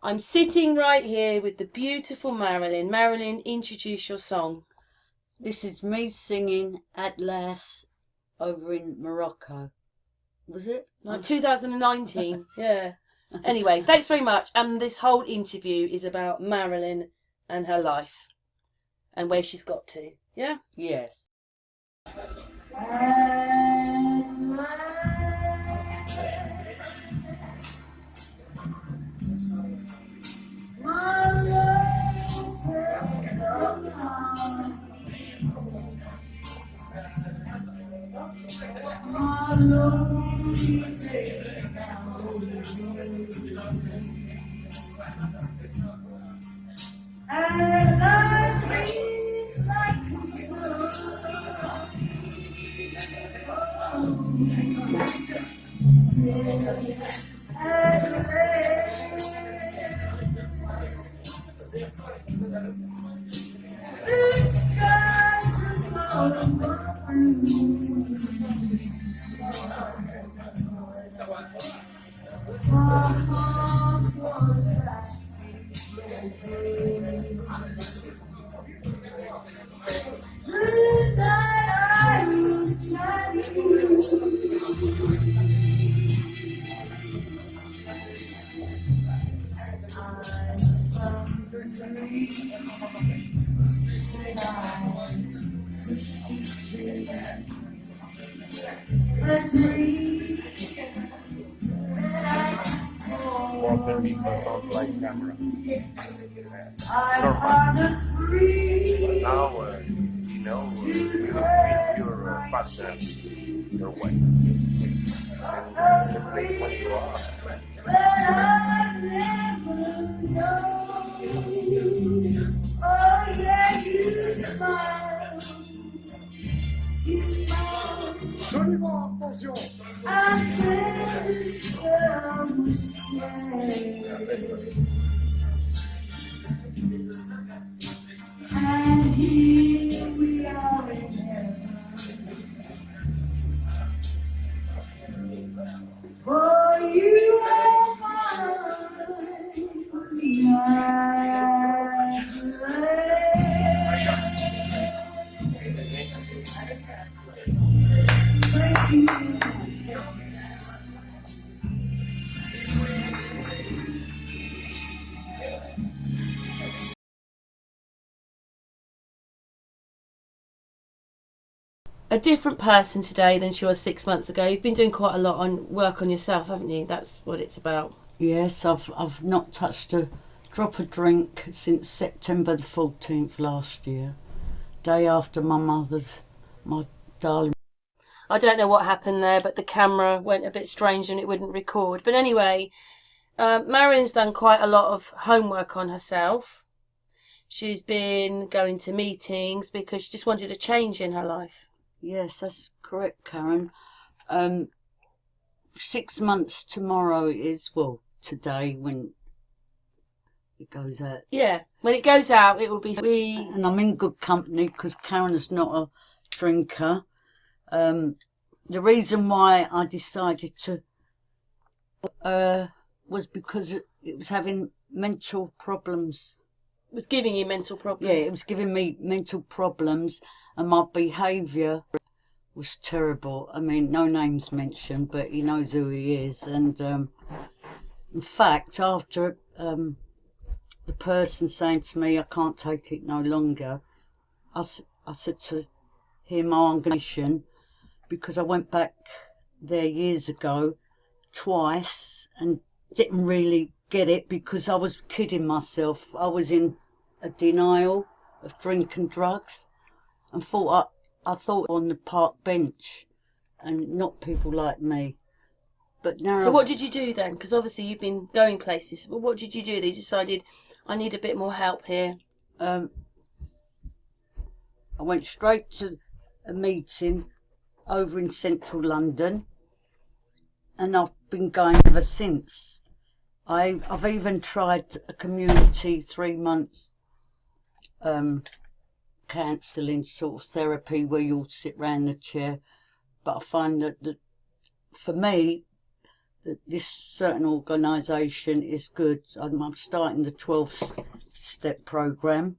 I'm sitting right here with the beautiful Marilyn. Marilyn, introduce your song. This is me singing At Last over in Morocco. Was it? Like 2019, yeah. Anyway, thanks very much. And this whole interview is about Marilyn and her life and where she's got to. Yeah? Yes. Camera. Now, you know, your partner, your wife, and the place where you are. And here we are in heaven. For you are A different person today than she was 6 months ago. You've been doing quite a lot on work on yourself, haven't you? That's what it's about. Yes, I've not touched a drop of drink since September the 14th last year, day after my darling. I don't know what happened there, but the camera went a bit strange and it wouldn't record. But anyway, Marilyn's done quite a lot of homework on herself. She's been going to meetings because she just wanted a change in her life. Yes, that's correct, Karen. 6 months tomorrow is, well, today when it goes out. Yeah, when it goes out, it will be... And I'm in good company because Karen is not a drinker. The reason why I decided to was because it was having mental problems. It was giving you mental problems? Yeah, it was giving me mental problems and my behaviour was terrible. I mean, no names mentioned, but he knows who he is. And in fact, after the person saying to me, I can't take it no longer, I said to him, I'm going to, because I went back there years ago twice and didn't really get it because I was kidding myself. I was in a denial of drink and drugs and I thought on the park bench and not people like me. But now So what did you do then? Because obviously you've been going places. But what did you do? They decided, I need a bit more help here. I went straight to a meeting over in central London and I've been going ever since. I've even tried a community 3 months counselling sort of therapy where you all sit round the chair, but I find that for me that this certain organisation is good. I'm starting the 12-step program,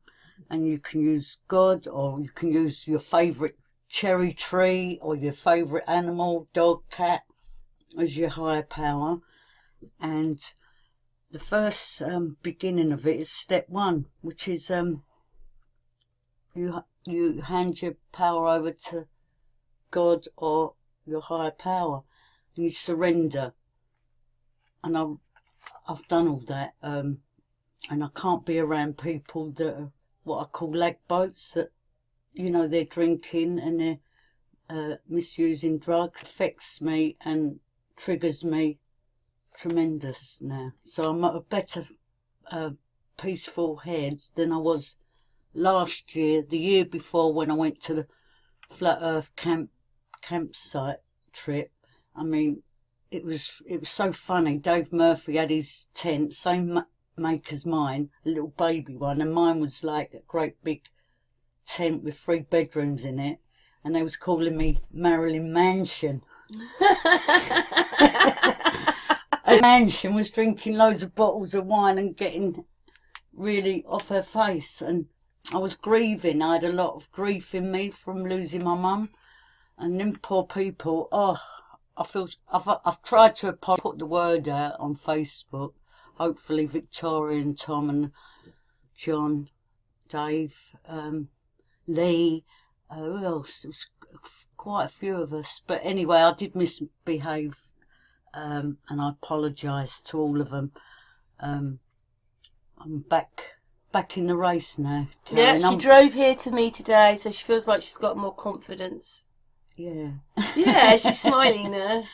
and you can use God, or you can use your favourite cherry tree or your favourite animal, dog, cat, as your higher power. And the first beginning of it is step 1, which is you hand your power over to God or your higher power, and you surrender. And I've done all that, and I can't be around people that are what I call lag boats, that, you know, they're drinking and they're misusing drugs. It affects me and triggers me tremendous now. So I'm at a better peaceful head than I was last year, the year before, when I went to the Flat Earth campsite trip. I mean, it was so funny. Dave Murphy had his tent, same make as mine, a little baby one, and mine was like a great big tent with 3 bedrooms in it, and they was calling me Marilyn Mansion. A Mansion was drinking loads of bottles of wine and getting really off her face, and I was grieving. I had a lot of grief in me from losing my mum, and them poor people. Oh, I've tried to put the word out on Facebook. Hopefully Victoria and Tom and John, Dave, Lee, who else? It was quite a few of us. But anyway, I did misbehave, and I apologise to all of them. I'm back in the race now, Karen. Yeah, she drove here to me today, so she feels like she's got more confidence. Yeah. Yeah, she's smiling there.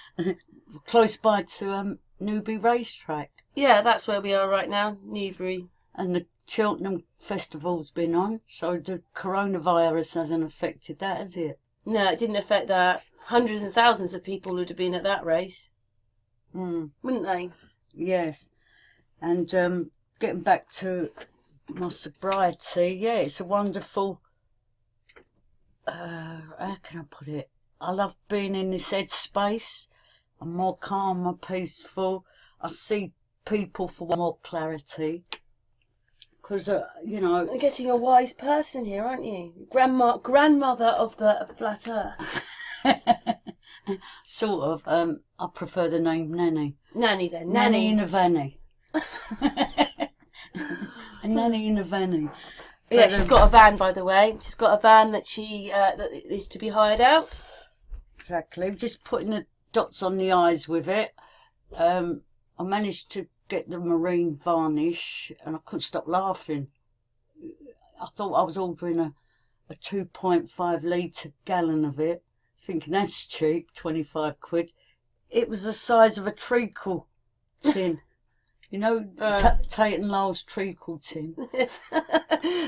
Close by to Newbury Racetrack. Yeah, that's where we are right now, Newbury. And the Cheltenham Festival's been on, so the coronavirus hasn't affected that, has it? No, it didn't affect that. Hundreds and thousands of people would have been at that race. Wouldn't they? Yes. And getting back to my sobriety, yeah, it's a wonderful, how can I put it? I love being in this headspace. I'm more calm, more peaceful. I see people for more clarity. Because, you know... You're getting a wise person here, aren't you? Grandmother of the Flat Earth. Sort of. I prefer the name Nanny. Nanny then. Nanny in a vanny. A nanny in a vanny. Yeah, she's got a van, by the way. She's got a van that that is to be hired out. Exactly. Just putting the dots on the eyes with it. I managed to get the marine varnish, and I couldn't stop laughing. I thought I was ordering a 2.5 litre gallon of it, thinking that's cheap, 25 quid. It was the size of a treacle tin. You know, Tate and Lyle's treacle tin.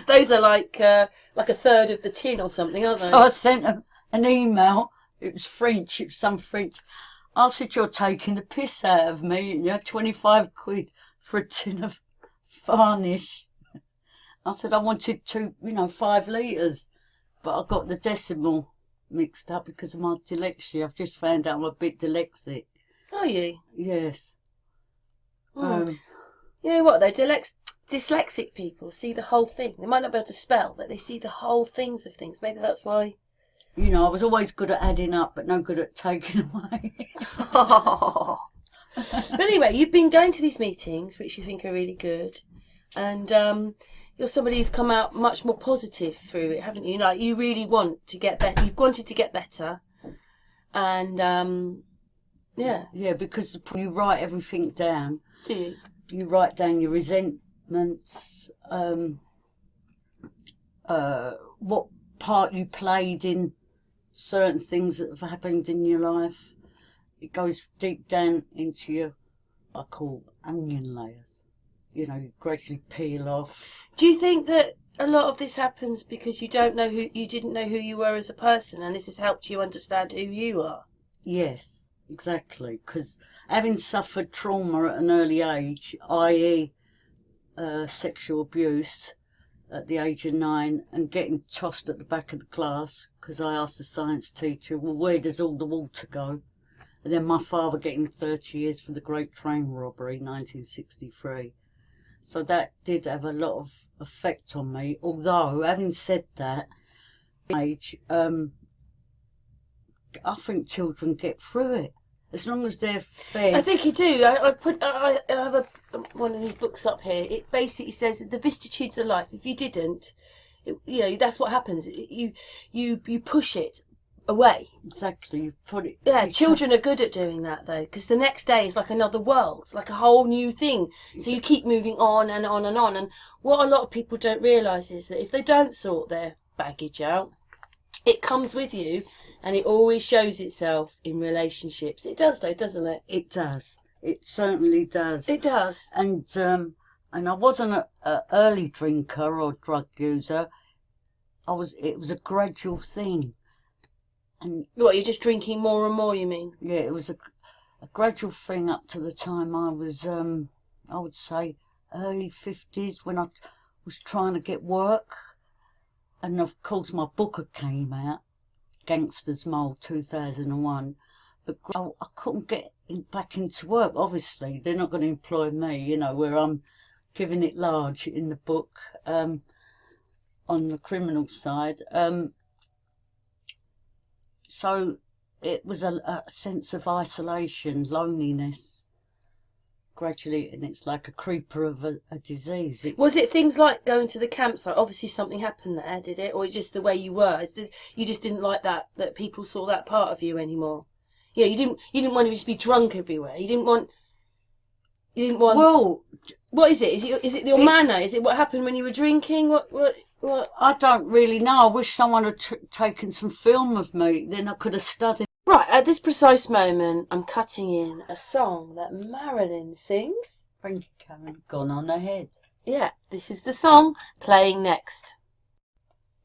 Those are like a third of the tin or something, aren't they? So I sent an email. It was French. It was some French. I said, "You're taking the piss out of me. You know, 25 quid for a tin of varnish." I said I wanted 5 litres, but I got the decimal mixed up because of my dyslexia. I've just found out I'm a bit dyslexic. Are you? Yes. You know what though? Dyslexic people see the whole thing. They might not be able to spell, but they see the whole things of things. Maybe that's why. You know, I was always good at adding up, but no good at taking away. But anyway, you've been going to these meetings, which you think are really good, and you're somebody who's come out much more positive through it, haven't you? Like, you really want to get better. You've wanted to get better, and yeah. Yeah, because you write everything down. Do you? You write down your resentments, what part you played in certain things that have happened in your life. It goes deep down into your, I call, onion layers. You know, you gradually peel off. Do you think that a lot of this happens because you didn't know who you were as a person, and this has helped you understand who you are? Yes, exactly. Because having suffered trauma at an early age, i.e. Sexual abuse at the age of 9, and getting tossed at the back of the class because I asked the science teacher, well, where does all the water go? And then my father getting 30 years for the Great Train Robbery, 1963. So that did have a lot of effect on me. Although, having said that, age, I think children get through it. As long as they're fed. I think you do. I have one of these books up here. It basically says the vicissitudes of life. If you didn't, that's what happens. You push it away. Exactly. You put it. Yeah, children are good at doing that though, because the next day is like another world, like a whole new thing. So you keep moving on and on and on. And what a lot of people don't realise is that if they don't sort their baggage out, it comes with you. And it always shows itself in relationships. It does, though, doesn't it? It does. It certainly does. It does. And I wasn't an early drinker or drug user. It was a gradual thing. And what, you're just drinking more and more, you mean? Yeah, it was a gradual thing up to the time I was, I would say, early 50s, when I was trying to get work. And of course my book had came out. Gangster's Moll, 2001, but I couldn't get back into work. Obviously, they're not going to employ me, where I'm giving it large in the book on the criminal side. So it was a sense of isolation, loneliness, gradually, and it's like a creeper of a disease. Was it things like going to the campsite? Obviously something happened there, did it? Or just the way you were? You just didn't like that people saw that part of you anymore? Yeah, you didn't want to just be drunk everywhere. You didn't want... Well... What is it? Is it your manner? Is it what happened when you were drinking? What? I don't really know. I wish someone had taken some film of me. Then I could have studied. Right, at this precise moment, I'm cutting in a song that Marilyn sings. Thank you, Karen. Gone on ahead. Yeah, this is the song playing next.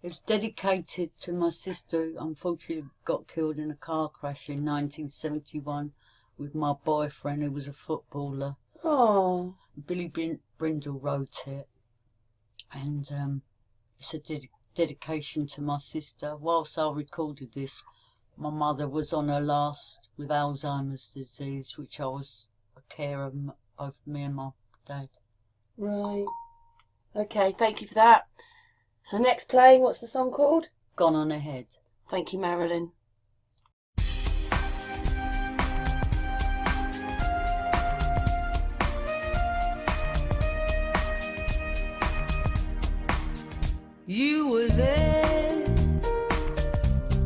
It's dedicated to my sister who unfortunately got killed in a car crash in 1971 with my boyfriend who was a footballer. Oh. Billy Brindle wrote it. And it's a dedication to my sister. Whilst I recorded this, my mother was on her last with Alzheimer's disease, which I was a carer of me and my dad. Right. Okay, thank you for that. So next playing, what's the song called? Gone on ahead. Thank you, Marilyn. You were there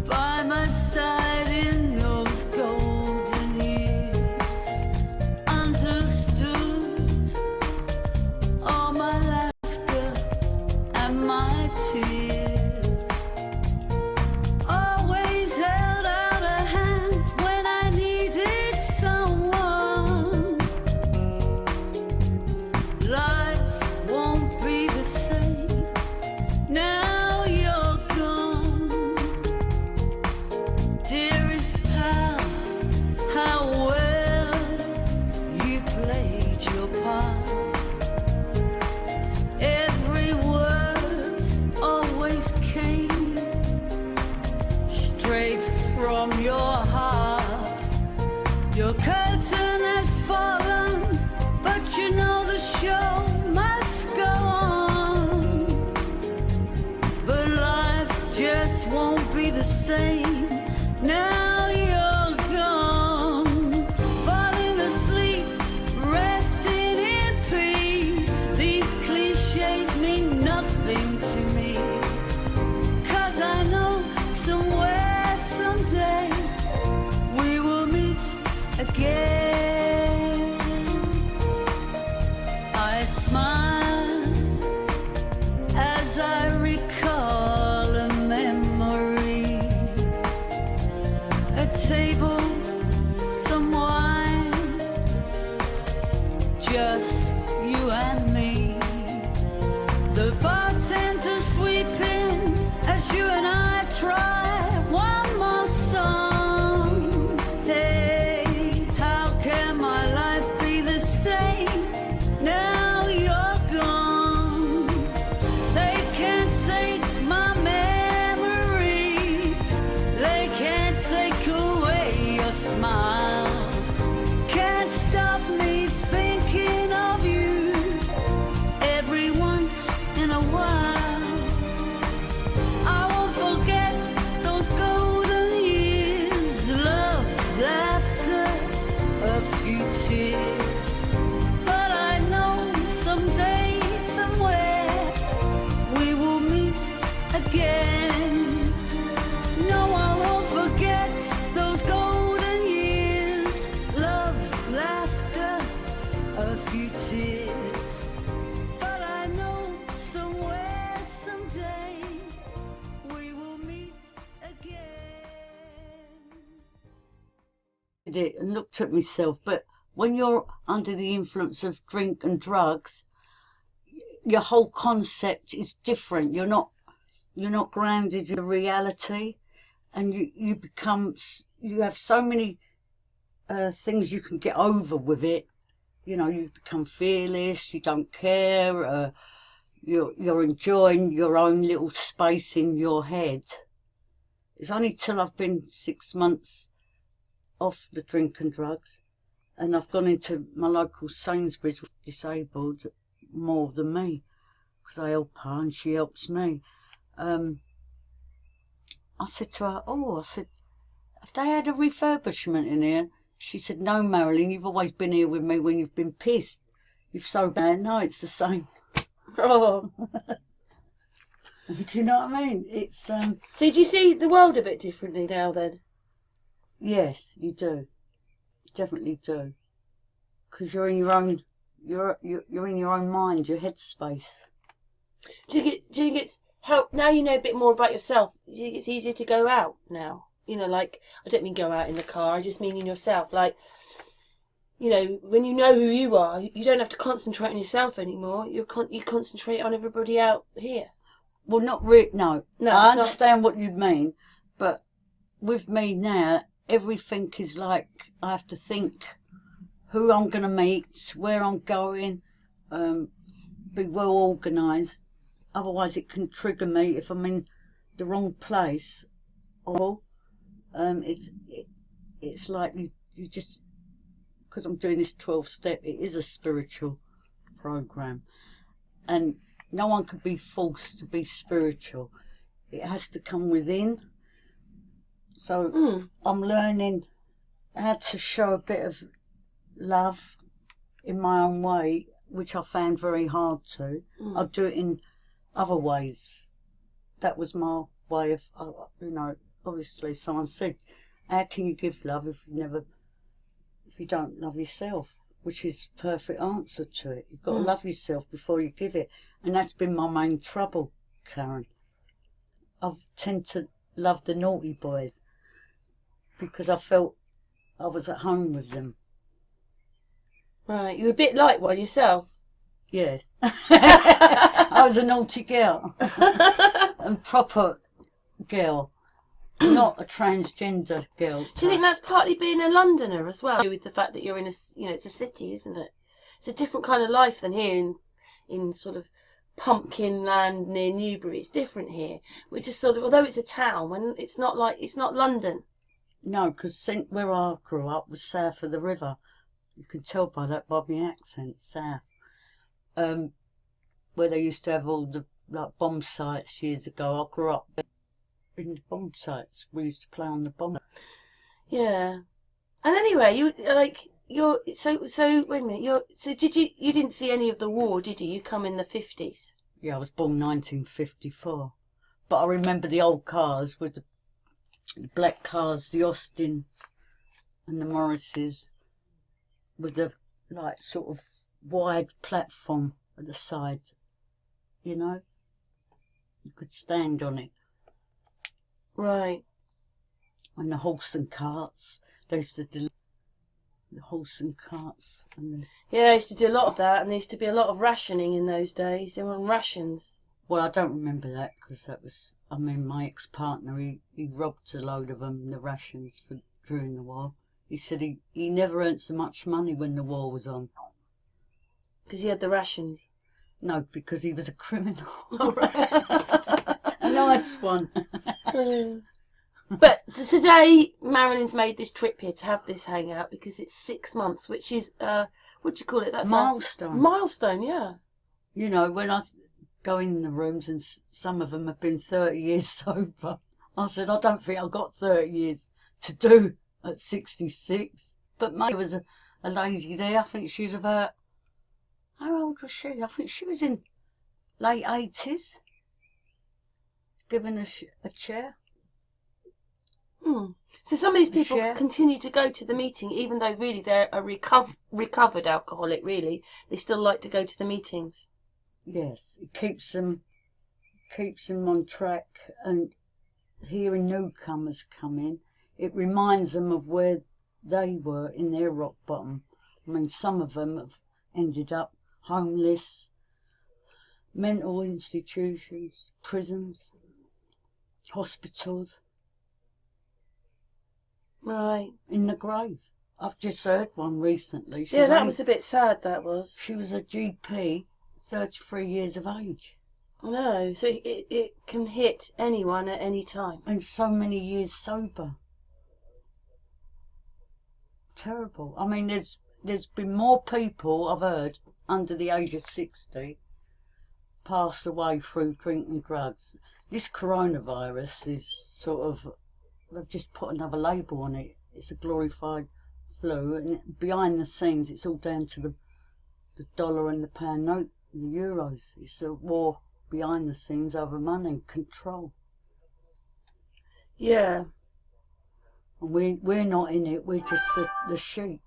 by my side in those golden years, understood all my laughter and my tears, always held out a hand when I needed someone. Life won't be the same. Now you're gone, dearest pal, how well you played your part. Every word always came straight from your heart. Your curtain has fallen, but you know the show must go on. But life just won't be the same. Now you're gone, falling asleep, resting in peace. These cliches mean nothing to me, 'cause I know somewhere, someday, we will meet again. I smile as I recall a memory, a table, some wine, just you and me. The bartender sweeping as you and I try one more song. Hey, how can my life be the same? Now you're at it and looked at myself. But when you're under the influence of drink and drugs, your whole concept is different. You're not grounded in reality, and you have so many things you can get over with it. You know, you become fearless. You don't care. You're enjoying your own little space in your head. It's only till I've been 6 months off the drink and drugs, and I've gone into my local Sainsbury's with disabled more than me, because I help her and she helps me. I said to her, have they had a refurbishment in here? She said, no, Marilyn, you've always been here with me when you've been pissed. You've so bad. No, it's the same. Oh. Do you know what I mean? It's So do you see the world a bit differently now then? Yes, you do. You definitely do. Because you're in your own, you're in your own mind, your headspace. Do you think it's help now you know a bit more about yourself? Do you think it's easier to go out now? You know, like, I don't mean go out in the car, I just mean in yourself. Like, you know, when you know who you are, you don't have to concentrate on yourself anymore. You concentrate on everybody out here. Well, not really, no. No, I it's understand what you mean, but with me now, everything is like, I have to think who I'm going to meet, where I'm going, be well organised. Otherwise it can trigger me if I'm in the wrong place. Or it's like you just, because I'm doing this 12-step, it is a spiritual program, and no one can be forced to be spiritual. It has to come within. So I'm learning how to show a bit of love in my own way, which I found very hard to. I'll do it in other ways. That was my way of, obviously someone said, how can you give love if you don't love yourself? Which is the perfect answer to it. You've got to love yourself before you give it. And that's been my main trouble, Karen. I tend to love the naughty boys because I felt I was at home with them. Right, you're a bit like one yourself. Yes. I was a naughty girl. And proper girl. Not a transgender girl. Do you think that's partly being a Londoner as well? With the fact that you're in it's a city, isn't it? It's a different kind of life than here in sort of pumpkin land near Newbury. It's different here. We're just sort of, although it's a town, when it's not London. No, because where I grew up was south of the river. You can tell by that by my accent, south. Where they used to have all the bomb sites years ago. I grew up in the bomb sites. We used to play on the bomb. Yeah. And anyway, so wait a minute. You didn't see any of the war, did you? You come in the 50s. Yeah, I was born 1954. But I remember the old cars with the black cars, the Austins and the Morrises, with the sort of wide platform at the side. You know, you could stand on it. Right. And the horse and carts. They used to do the horse and carts. Yeah, I used to do a lot of that, and there used to be a lot of rationing in those days. They were on rations. Well, I don't remember that because that was, my ex-partner, he robbed a load of them, the rations during the war. He said he never earned so much money when the war was on. Because he had the rations? No, because he was a criminal. All right. A nice one. But today, Marilyn's made this trip here to have this hangout because it's 6 months, which is, what do you call it? That's milestone. Milestone, yeah. You know, when I go in the rooms and some of them have been 30 years sober, I said, I don't think I've got 30 years to do at 66. But maybe there was a lady there, I think she was about, how old was she? I think she was in late 80s, giving a chair. So some of these people continue to go to the meeting, even though really they're a recovered alcoholic, really. They still like to go to the meetings. Yes, it keeps them on track, and hearing newcomers come in, it reminds them of where they were in their rock bottom. I mean, some of them have ended up homeless, mental institutions, prisons, hospitals. Right. In the grave. I've just heard one recently. Yeah, that was a bit sad, that was. She was a GP, 33 years of age. I know, so it can hit anyone at any time. And so many years sober. Terrible. I mean, there's been more people, I've heard, under the age of 60 pass away through drinking drugs. This coronavirus is sort of, they've just put another label on it. It's a glorified flu, and behind the scenes it's all down to the dollar and the pound note, the euros. It's a war behind the scenes over money, control. Yeah. And we're not in it, we're just the sheep.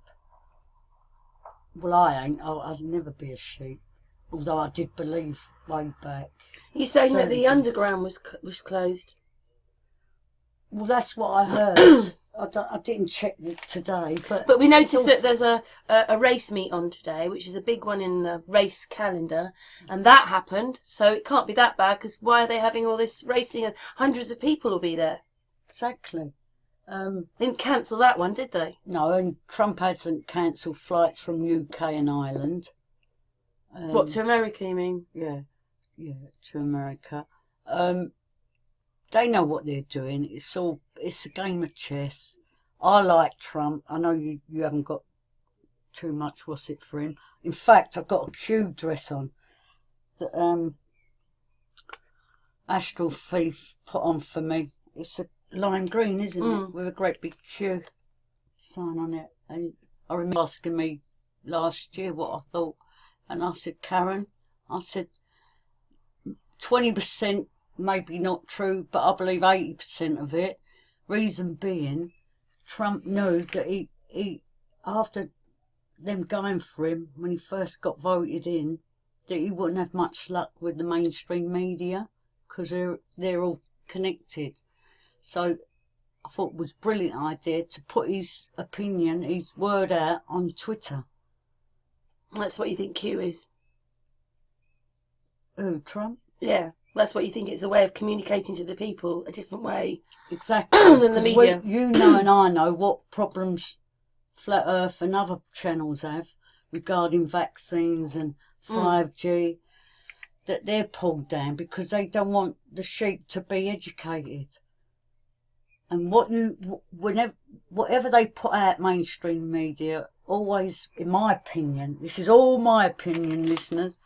Well, I ain't. I'd never be a sheep. Although I did believe way back. You're saying that the underground was closed? Well, that's what I heard. I didn't check today, but we noticed that there's a race meet on today, which is a big one in the race calendar, and that happened. So it can't be that bad, because why are they having all this racing? Hundreds of people will be there. Exactly. They didn't cancel that one, did they? No, and Trump hasn't cancelled flights from UK and Ireland. What, to America, you mean? Yeah, to America. They know what they're doing. It's a game of chess. I like Trump. I know you haven't got too much what's it for him. In fact, I've got a Q dress on that Astral Thief put on for me. It's a lime green, isn't it? With a great big Q sign on it. And I remember asking me last year what I thought. And I said, Karen, I said, 20% maybe not true, but I believe 80% of it. Reason being, Trump knew that he after them going for him when he first got voted in, that he wouldn't have much luck with the mainstream media, because they're all connected. So I thought it was a brilliant idea to put his opinion, his word out on Twitter. That's what you think Q is? Who, Trump? Yeah, that's what you think. It's a way of communicating to the people a different way. Exactly. Than the media. You know and I know what problems Flat Earth and other channels have regarding vaccines and 5G, that they're pulled down because they don't want the sheep to be educated. And whatever they put out, mainstream media, always, in my opinion, this is all my opinion, listeners,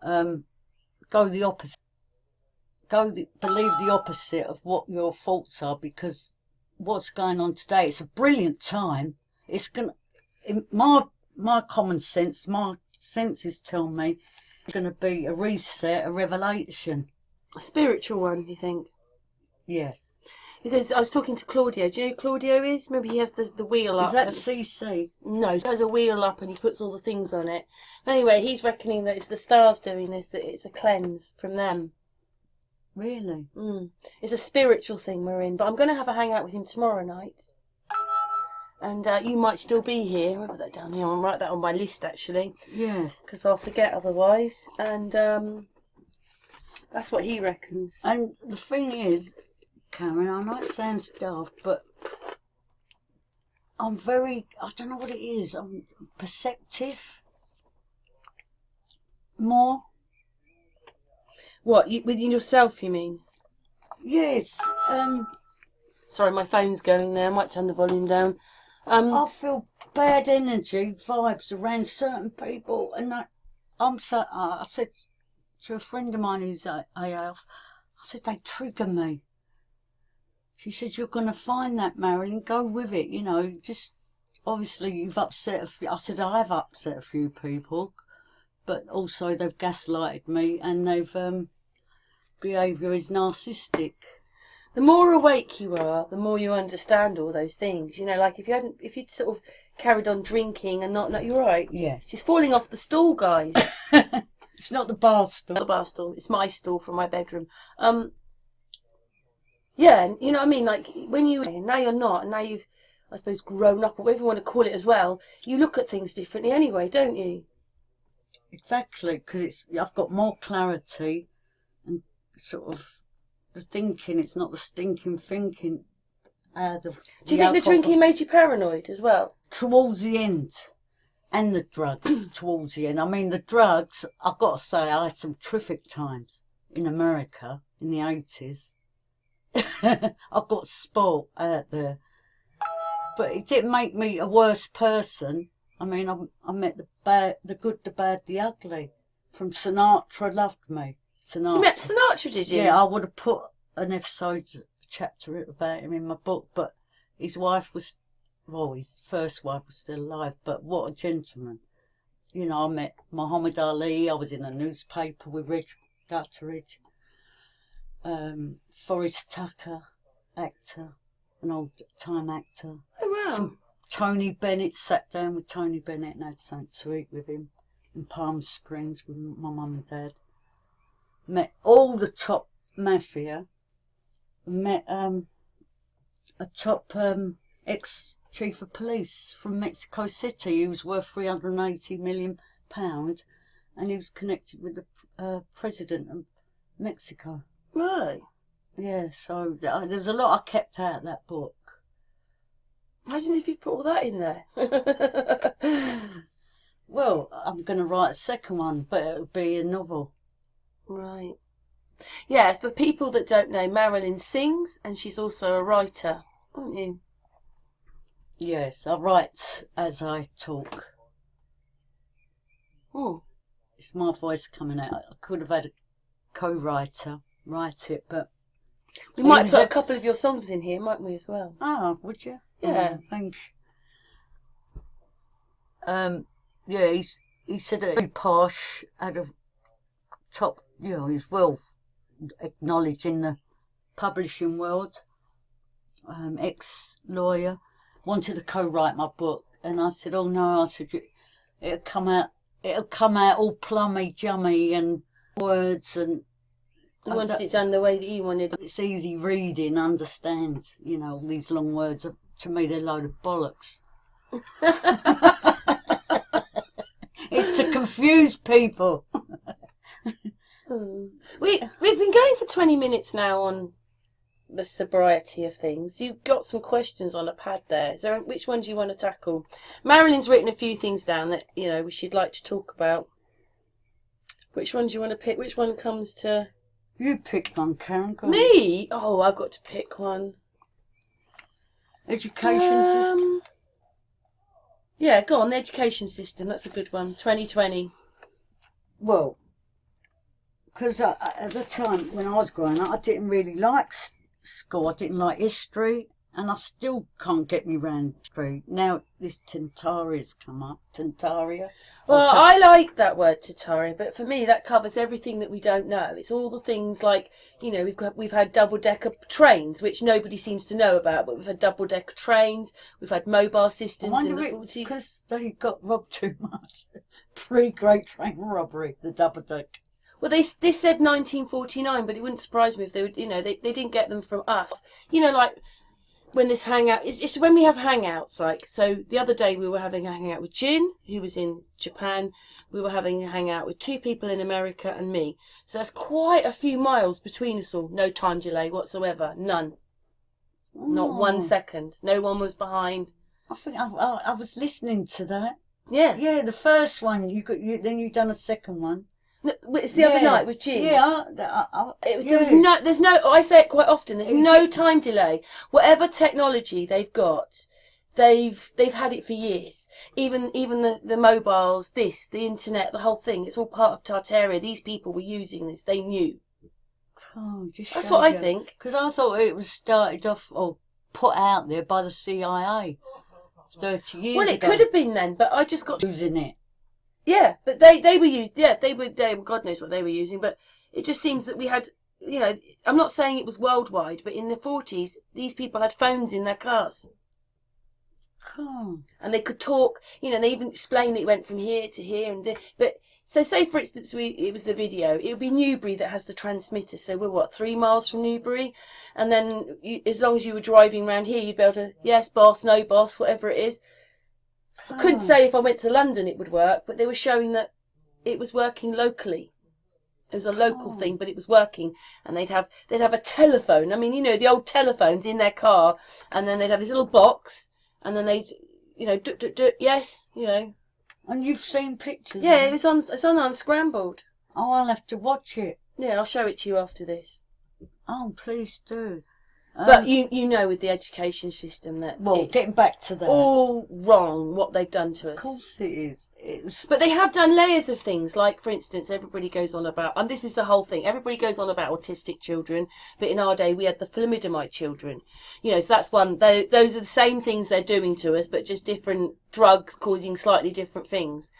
go the opposite. Believe the opposite of what your thoughts are, because what's going on today, it's a brilliant time. It's gonna, in my common sense, my senses tell me it's going to be a reset, a revelation. A spiritual one, you think? Yes. Because I was talking to Claudio. Do you know who Claudio is? Remember, he has the wheel up. Is that CC? No, he has a wheel up and he puts all the things on it. Anyway, he's reckoning that it's the stars doing this, that it's a cleanse from them. Really? It's a spiritual thing we're in. But I'm going to have a hangout with him tomorrow night. And you might still be here. I'll put that down here. I'll write that on my list, actually. Yes. Because I'll forget otherwise. And that's what he reckons. And the thing is, Karen, I know it sounds daft, but I'm very, I don't know what it is, I'm perceptive. More. What, within yourself, you mean? Yes. Sorry, my phone's going there. I might turn the volume down. I feel bad energy, vibes around certain people, and I said to a friend of mine who's AF, I said, they trigger me. She said, you're going to find that, Marilyn, go with it, you know, just, obviously you've upset a few. I said, I have upset a few people, but also they've gaslighted me, and they've, behaviour is narcissistic. The more awake you are, the more you understand all those things. You know, like if you'd sort of carried on drinking and not, you're right. Yeah. She's falling off the stool, guys. It's not the bar stool. Not the bar stool. It's my stool from my bedroom. Yeah, you know what I mean? Like when now you're not, and now you've I suppose, grown up, or whatever you want to call it as well, you look at things differently anyway, don't you? Exactly, because I've got more clarity and sort of the thinking. It's not the stinking thinking. Do you think the drinking made you paranoid as well? Towards the end, and the drugs towards the end. I mean, the drugs, I've got to say, I had some terrific times in America in the 80s. I got sport out there. But it didn't make me a worse person. I mean, I met the bad, the good, the bad, the ugly. From Sinatra loved me. Sinatra. You met Sinatra, did you? Yeah, I would have put an episode, a chapter about him in my book, but his wife was, well, his first wife was still alive, but what a gentleman. You know, I met Muhammad Ali, I was in a newspaper with Reg Gutteridge, Forrest Tucker, actor, an old-time actor. Oh, wow. Tony Bennett, sat down with Tony Bennett and had something to eat with him in Palm Springs with my mum and dad. Met all the top mafia. Met a top ex-chief of police from Mexico City who was worth £380 million, and he was connected with the president of Mexico. Right. Yeah, so there was a lot I kept out of that book. Imagine if you put all that in there. Well, I'm going to write a second one, but it'll be a novel. Right. Yeah, for people that don't know, Marilyn sings and she's also a writer, aren't you? Yes, I write as I talk. Oh. It's my voice coming out. I could have had a co-writer write it, but... We might put a couple of your songs in here, mightn't we, as well? Oh, would you? Yeah. Oh, thanks. Yeah, he said that very posh, had a top, you know, he's well acknowledged in the publishing world. Ex-lawyer, wanted to co-write my book, and I said, oh no, I said, it'll come out all plummy, jummy, and words, and You wanted it done the way that you wanted. it's easy reading, understand, you know, all these long words. To me, they're a load of bollocks. It's to confuse people. We've been going for 20 minutes now on the sobriety of things. You've got some questions on a pad there. Which one do you want to tackle? Marilyn's written a few things down that, you know, she'd like to talk about. Which one do you want to pick? Which one comes to... You pick one, Karen. Go on. Me? Oh, I've got to pick one. Education system. Yeah, go on, the education system. That's a good one. 2020. Well, because at the time when I was growing up, I didn't really like school. I didn't like history, and I still can't get me round history. Now this Tentaria's come up. Tentaria. Well, I like that word, Tataria, but for me that covers everything that we don't know. It's all the things like, you know, we've had double-decker trains, which nobody seems to know about, but we've had double-decker trains, we've had mobile systems in the 40s. Because they got robbed too much. Pre-Great Train Robbery, the double-decker. Well, this said 1949, but it wouldn't surprise me if they would, you know, they didn't get them from us. You know, like when this hangout, it's when we have hangouts, like, so the other day we were having a hangout with Jin, who was in Japan. We were having a hangout with 2 people in America and me. So that's quite a few miles between us all. No time delay whatsoever. None. Oh. Not 1 second. No one was behind. I think I was listening to that. Yeah. Yeah, the first one, then you done a second one. No, it's the other night with Jin. Yeah, There's no. I say it quite often. There's no time delay. Whatever technology they've got, they've had it for years. Even the mobiles, the internet, the whole thing. It's all part of Tartaria. These people were using this. They knew. Oh, That's what I think. Because I thought it was started off or put out there by the CIA 30 years ago. Well, it could have been then, but I just got using it. Yeah, but they were used. Yeah, they were. God knows what they were using, but it just seems that we had. You know, I'm not saying it was worldwide, but in the 40s, these people had phones in their cars. Oh. And they could talk. You know, they even explained that it went from here to here, but So say, for instance, it was the video. It would be Newbury that has the transmitter. So we're, what, 3 miles from Newbury? And then as long as you were driving around here, you'd be able to, yes, boss, no boss, whatever it is. I couldn't say if I went to London it would work, but they were showing that it was working locally. It was a local thing, but it was working. And they'd have a telephone. I mean, you know, the old telephones in their car. And then they'd have this little box. And then they'd, you know, yes, you know. And you've seen pictures? Yeah, it's on Unscrambled. Oh, I'll have to watch it. Yeah, I'll show it to you after this. Oh, please do. But you know, with the education system, that well, it's getting back to that, all wrong what they've done to us. Of course it is. But they have done layers of things. Like, for instance, everybody goes on about, and this is the whole thing. Everybody goes on about autistic children, but in our day we had the thalidomide children. You know, so that's one. Those are the same things they're doing to us, but just different drugs causing slightly different things.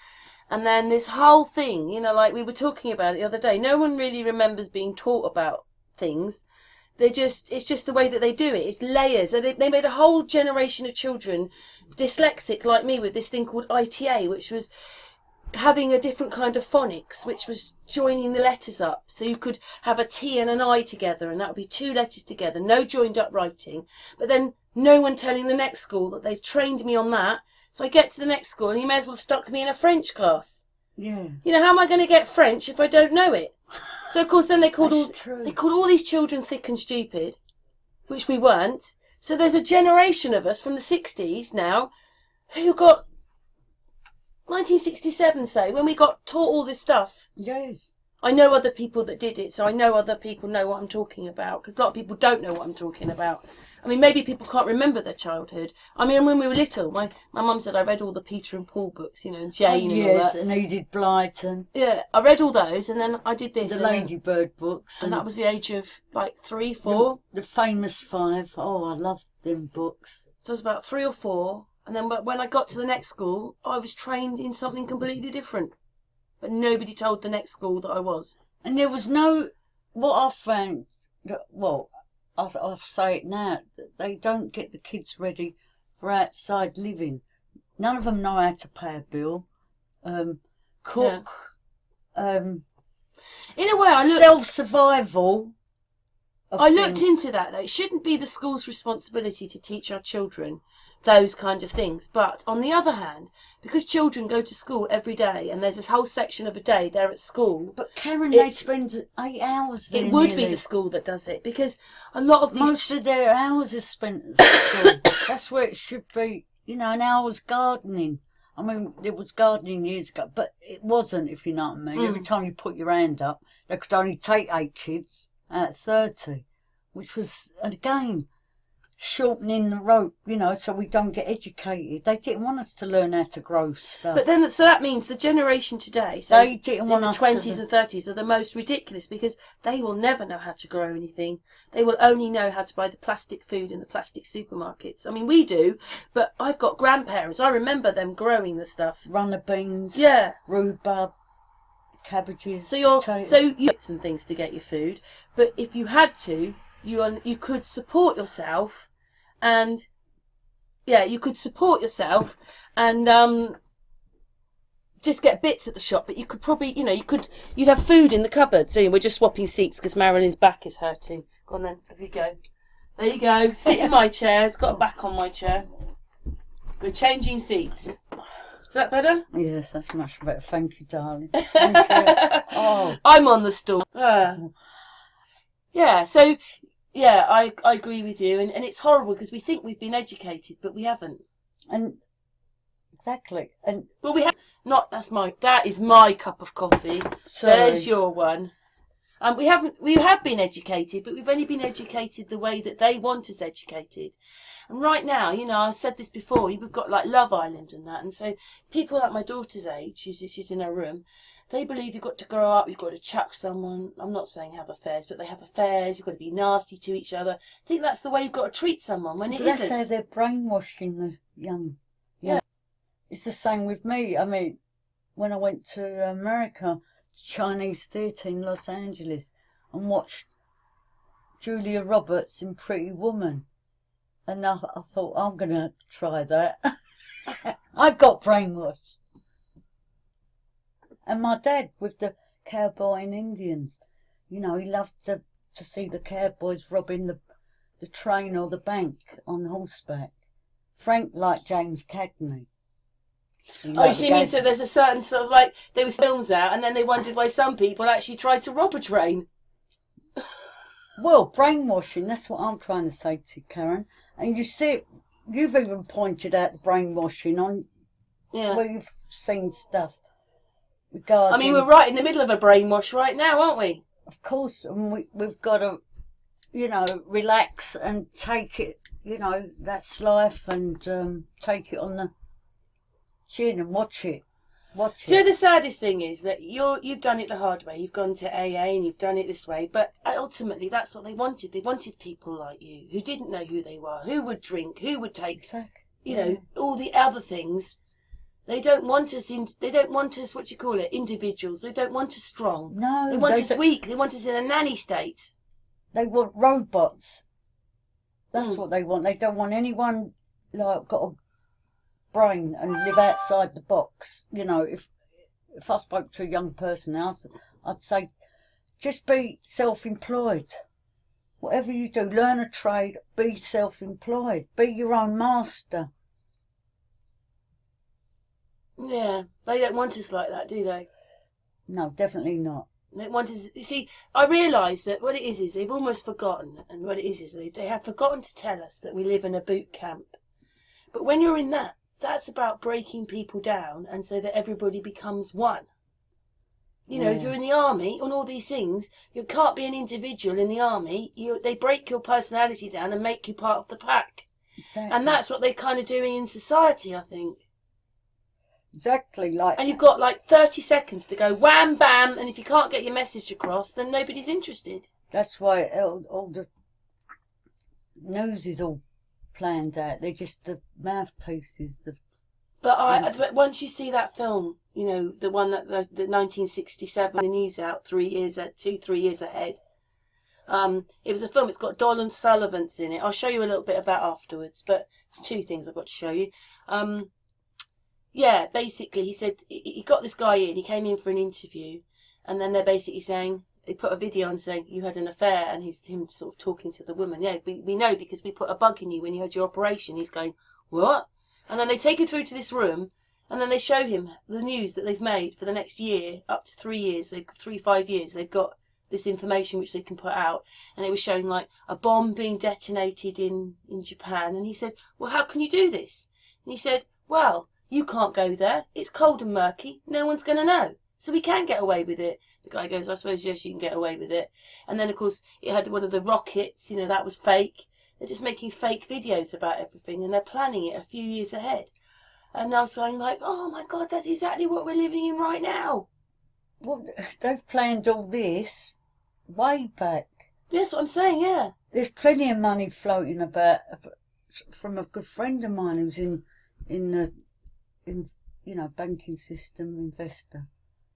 And then this whole thing, you know, like we were talking about it the other day. No one really remembers being taught about things. It's just the way that they do it. It's layers. They made a whole generation of children dyslexic like me with this thing called ITA, which was having a different kind of phonics, which was joining the letters up. So you could have a T and an I together, and that would be 2 letters together, no joined up writing. But then no one telling the next school that they've trained me on that. So I get to the next school, and you may as well stuck me in a French class. Yeah. You know, how am I going to get French if I don't know it? So of course then they called all these children thick and stupid, which we weren't. So there's a generation of us from the 60s now who got 1967, say, when we got taught all this stuff. Yes. I know other people that did it, so I know other people know what I'm talking about, because a lot of people don't know what I'm talking about. I mean, maybe people can't remember their childhood. I mean, when we were little, my mum said I read all the Peter and Paul books, you know, and Jane and all that. Yes, and Edith Blyton. Yeah, I read all those, and then I did this. The Ladybird books. And that was the age of, like, 3, 4. The Famous Five. Oh, I loved them books. So I was about 3 or 4, and then when I got to the next school, I was trained in something completely different. But nobody told the next school that I was. And there was no, what I found, well, I'll say it now, they don't get the kids ready for outside living. None of them know how to pay a bill, cook, in a way, self-survival. I looked into that, though. It shouldn't be the school's responsibility to teach our children those kind of things. But on the other hand, because children go to school every day, and there's this whole section of a day they're at school. But Karen, they spend 8 hours there. It would be the school that does it, because a lot of these... Most of their hours are spent at school. That's where it should be. You know, an hour's gardening. I mean, it was gardening years ago, but it wasn't, if you know what I mean. Every time you put your hand up, they could only take 8 kids out of 30, which was, again, shortening the rope, you know, so we don't get educated. They didn't want us to learn how to grow stuff. But then, so that means the generation today, so they didn't want us the 20s and 30s, are the most ridiculous, because they will never know how to grow anything. They will only know how to buy the plastic food in the plastic supermarkets. I mean, we do, but I've got grandparents. I remember them growing the stuff. Runner beans. Yeah. Rhubarb. Cabbages. So you potatoes. and things to get your food, but if you had to, you could support yourself. And you could support yourself and just get bits at the shop. But you could probably, you know, you'd have food in the cupboard. So we're just swapping seats because Marilyn's back is hurting. Go on then, off you go. There you go. Sit in my chair. It's got a back on my chair. We're changing seats. Is that better? Yes, that's much better. Thank you, darling. Thank you. Oh, I'm on the stool. Yeah. So. Yeah, I agree with you, and it's horrible because we think we've been educated, but we haven't. And exactly, and well, we have not. That is my cup of coffee. Sorry. There's your one. We have been educated, but we've only been educated the way that they want us educated. And right now, you know, I've said this before. We've got like Love Island and that, and so people at my daughter's age, she's in her room. They believe you've got to grow up, you've got to chuck someone. I'm not saying have affairs, but they have affairs. You've got to be nasty to each other. I think that's the way you've got to treat someone when it isn't. That's how they're brainwashing the young. Yeah. It's the same with me. I mean, when I went to America, to Chinese theatre in Los Angeles, and watched Julia Roberts in Pretty Woman, and I thought, I'm going to try that. I got brainwashed. And my dad with the cowboy and Indians, you know, he loved to see the cowboys robbing the train or the bank on horseback. Frank liked James Cagney. Oh, you see, mean so there's a certain sort of like there was films out, and then they wondered why some people actually tried to rob a train. Well, brainwashing, that's what I'm trying to say to you, Karen. And you see it, you've even pointed out the brainwashing on where you've seen stuff regarding... I mean, we're right in the middle of a brainwash right now, aren't we? Of course, and we've got to, you know, relax and take it, you know, that's life, and take it on the chin and watch it. Do you know the saddest thing is that you've done it the hard way. You've gone to AA and you've done it this way. But ultimately, that's what they wanted. They wanted people like you who didn't know who they were, who would drink, who would take, you know, all the other things. They don't want us They don't want us. What you call it? Individuals. They don't want us strong. No, they want us weak. They want us in a nanny state. They want robots. That's what they want. They don't want anyone like got a brain and live outside the box. You know, if I spoke to a young person now, I'd say just be self-employed. Whatever you do, learn a trade, be self-employed, be your own master. Yeah, they don't want us like that, do they? No, definitely not. They want us. You see, I realise that what it is they've almost forgotten, and what it is they have forgotten to tell us that we live in a boot camp. But when you're in that, that's about breaking people down, and so that everybody becomes one. You know, if you're in the army on all these things, you can't be an individual in the army. They break your personality down and make you part of the pack. Exactly. And that's what they're kind of doing in society, I think. Exactly, like... And you've got like 30 seconds to go wham, bam, and if you can't get your message across, then nobody's interested. That's why all the news is all planned out. They're just the mouthpieces. But once you see that film, you know, the one that the 1967, the news out 3 years ahead. It was a film. It's got Donald Sullivan's in it. I'll show you a little bit of that afterwards. But there's 2 things I've got to show you. Yeah, basically, he said he got this guy in. He came in for an interview, and then they're basically saying they put a video on saying you had an affair, and him sort of talking to the woman. Yeah, we know because we put a bug in you when you had your operation. He's going, what? And then they take him through to this room, and then they show him the news that they've made for the next year, up to 3 years. They've 5 years. They've got this information which they can put out, and it was showing like a bomb being detonated in Japan. And he said, well, how can you do this? And he said, well, you can't go there. It's cold and murky. No one's going to know. So we can get away with it. The guy goes, I suppose, yes, you can get away with it. And then, of course, it had one of the rockets. You know, that was fake. They're just making fake videos about everything, and they're planning it a few years ahead. And I was going like, oh, my God, that's exactly what we're living in right now. Well, they've planned all this way back. That's what I'm saying, yeah. There's plenty of money floating about from a good friend of mine who's in you know, banking system investor.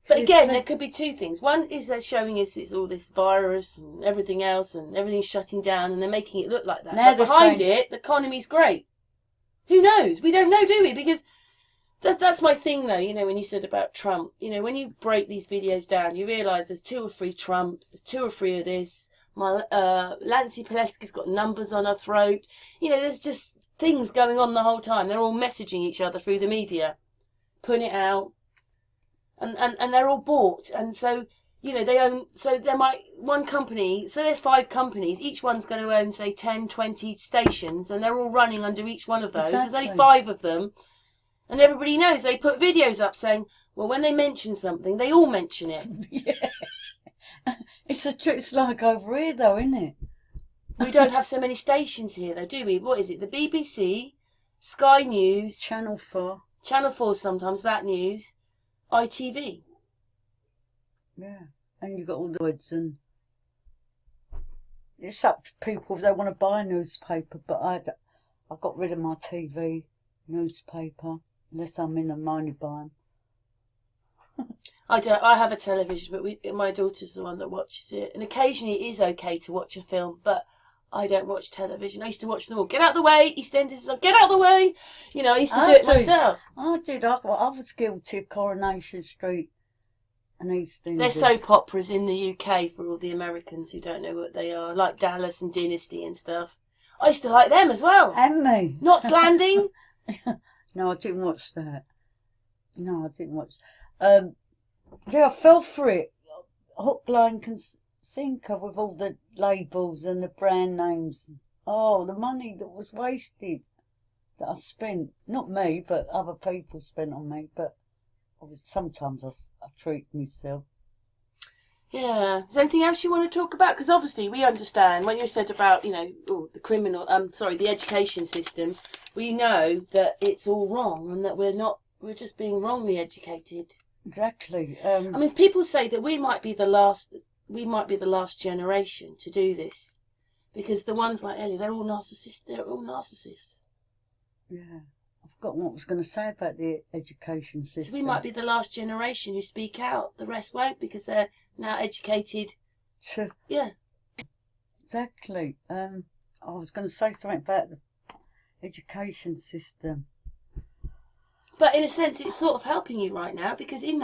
But again, there could be 2 things. One is they're showing us it's all this virus and everything else, and everything's shutting down, and they're making it look like that. Now but behind it, the economy's great. Who knows? We don't know, do we? Because that's my thing, though. You know, when you said about Trump, you know, when you break these videos down, you realise there's 2 or 3 Trumps, there's 2 or 3 of this. Nancy Pelosi's got numbers on her throat. You know, there's just things going on the whole time. They're all messaging each other through the media, putting it out, and they're all bought. And so, you know, they own, so there might, one company, so there's 5 companies, each one's going to own, say, 10, 20 stations, and they're all running under each one of those. Exactly. There's only 5 of them, and everybody knows. They put videos up saying, well, when they mention something, they all mention it. Yeah. It's like over here, though, isn't it? We don't have so many stations here, though, do we? What is it? The BBC, Sky News, Channel 4. Channel 4 sometimes, that news, ITV. Yeah, and you've got all the words, and it's up to people if they want to buy a newspaper, but I got rid of my TV newspaper, unless I'm in a money buy 'em. I have a television, but my daughter's the one that watches it. And occasionally it is okay to watch a film, but I don't watch television. I used to watch them all. Get out of the way, EastEnders, get out of the way. You know, I used to do it myself. I did. I was guilty of Coronation Street And EastEnders. They're soap operas in the UK for all the Americans who don't know what they are, like Dallas and Dynasty and stuff. I used to like them as well. And me. Knots Landing. No, I didn't watch that. No, I didn't watch. Yeah, I fell for it. Hook, line, sinker with all the labels and the brand names. Oh, the money that was wasted that I spent. Not me, but other people spent on me. But sometimes I treat myself. Yeah. Is there anything else you want to talk about? Because obviously we understand when you said about, the education system, we know that it's all wrong and that we're just being wrongly educated. Exactly. I mean, people say that we might be the last generation to do this, because the ones like Ellie, they're all narcissists. Yeah. I've forgotten what I was going to say about the education system. So we might be the last generation who speak out. The rest won't, because they're now educated. Yeah. Exactly. I was going to say something about the education system. But in a sense, it's sort of helping you right now, because in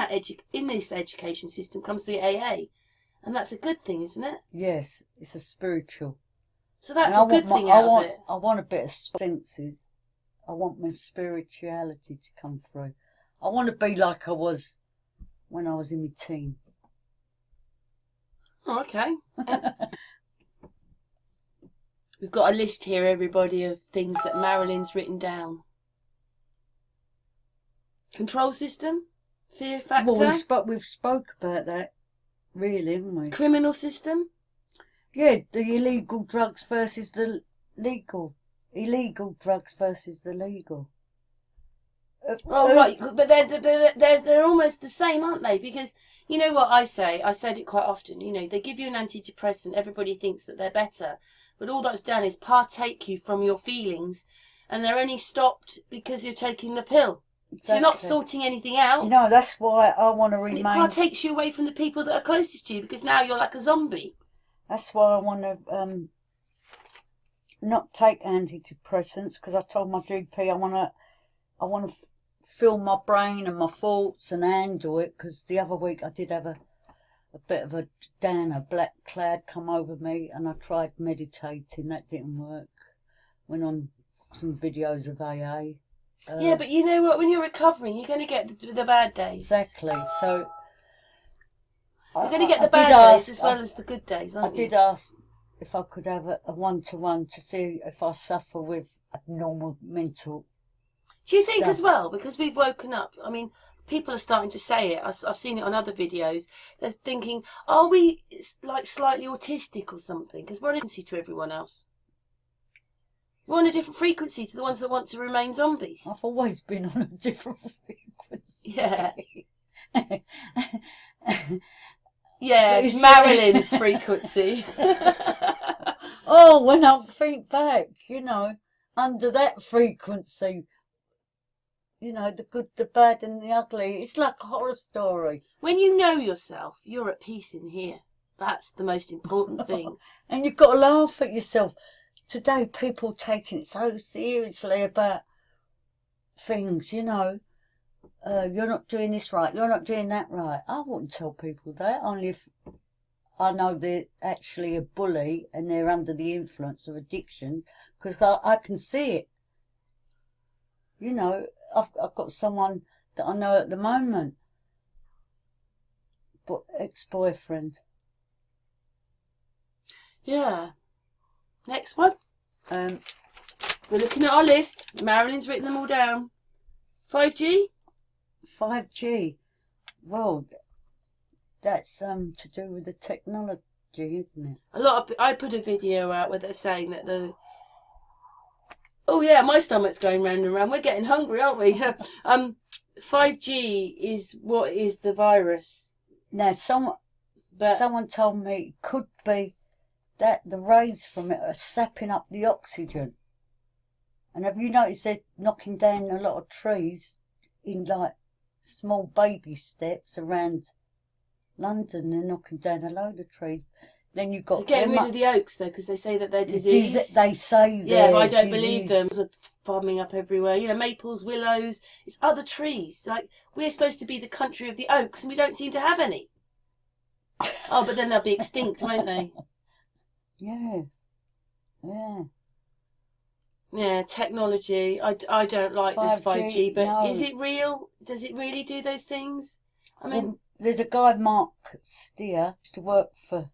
this education system comes the AA, and that's a good thing, isn't it? Yes, it's a spiritual. So that's a good thing out of it. I want a bit of senses. I want my spirituality to come through. I want to be like I was when I was in my teens. Oh, okay. We've got a list here, everybody, of things that Marilyn's written down. Control system, fear factor. Well, we've spoke about that, really, haven't we? Criminal system. Yeah, the illegal drugs versus the legal. Illegal drugs versus the legal. Right, but they're almost the same, aren't they? Because you know what I say? I said it quite often. You know, they give you an antidepressant, everybody thinks that they're better, but all that's done is partake you from your feelings, and they're only stopped because you're taking the pill. Exactly. So you're not sorting anything out. No, that's why I want to remain. And it partakes you away from the people that are closest to you, because now you're like a zombie. That's why I want to not take antidepressants, because I told my GP I want to fill my brain and my thoughts and handle it, because the other week I did have a bit of a black cloud come over me, and I tried meditating. That didn't work. Went on some videos of AA. Yeah, but you know what? When you're recovering, you're going to get the bad days. Exactly. So you're going to get the bad days as well as the good days, aren't you? I did ask if I could have a one-to-one to see if I suffer with abnormal mental. Do you think as well, because we've woken up? I mean, people are starting to say it. I've seen it on other videos. They're thinking, are we like slightly autistic or something? Because we're on a frequency to everyone else. We're on a different frequency to the ones that want to remain zombies. I've always been on a different frequency. Yeah. Yeah, it's Marilyn's frequency. Oh, when I think back, under that frequency, the good, the bad and the ugly, it's like a horror story. When you know yourself, you're at peace in here. That's the most important thing. And you've got to laugh at yourself. Today, people taking it so seriously about things, you're not doing this right, you're not doing that right. I wouldn't tell people that, only if I know they're actually a bully and they're under the influence of addiction, because I can see it. I've got someone that I know at the moment, but ex-boyfriend. Yeah. Next one. We're looking at our list. Marilyn's written them all down. 5G? 5G. Well, that's to do with the technology, isn't it? I put a video out where they're saying that oh yeah, my stomach's going round and round. We're getting hungry, aren't we? 5G is what is the virus. Now, someone told me it could be that the rays from it are sapping up the oxygen. And have you noticed they're knocking down a lot of trees in like small baby steps around London? They're knocking down a load of trees then you've got Getting rid them of the oaks though, because they say that they're diseased. They say Yeah, but I they're don't believe them. There's farming up everywhere. You know, maples, willows, it's other trees. Like, we're supposed to be the country of the oaks, and we don't seem to have any. Oh, but then they'll be extinct, won't they? Yes. Yeah. Yeah, technology. I don't like this 5G, but no. is it real? Does it really do those things? I mean, Well, there's a guy, Mark Steer, used to work for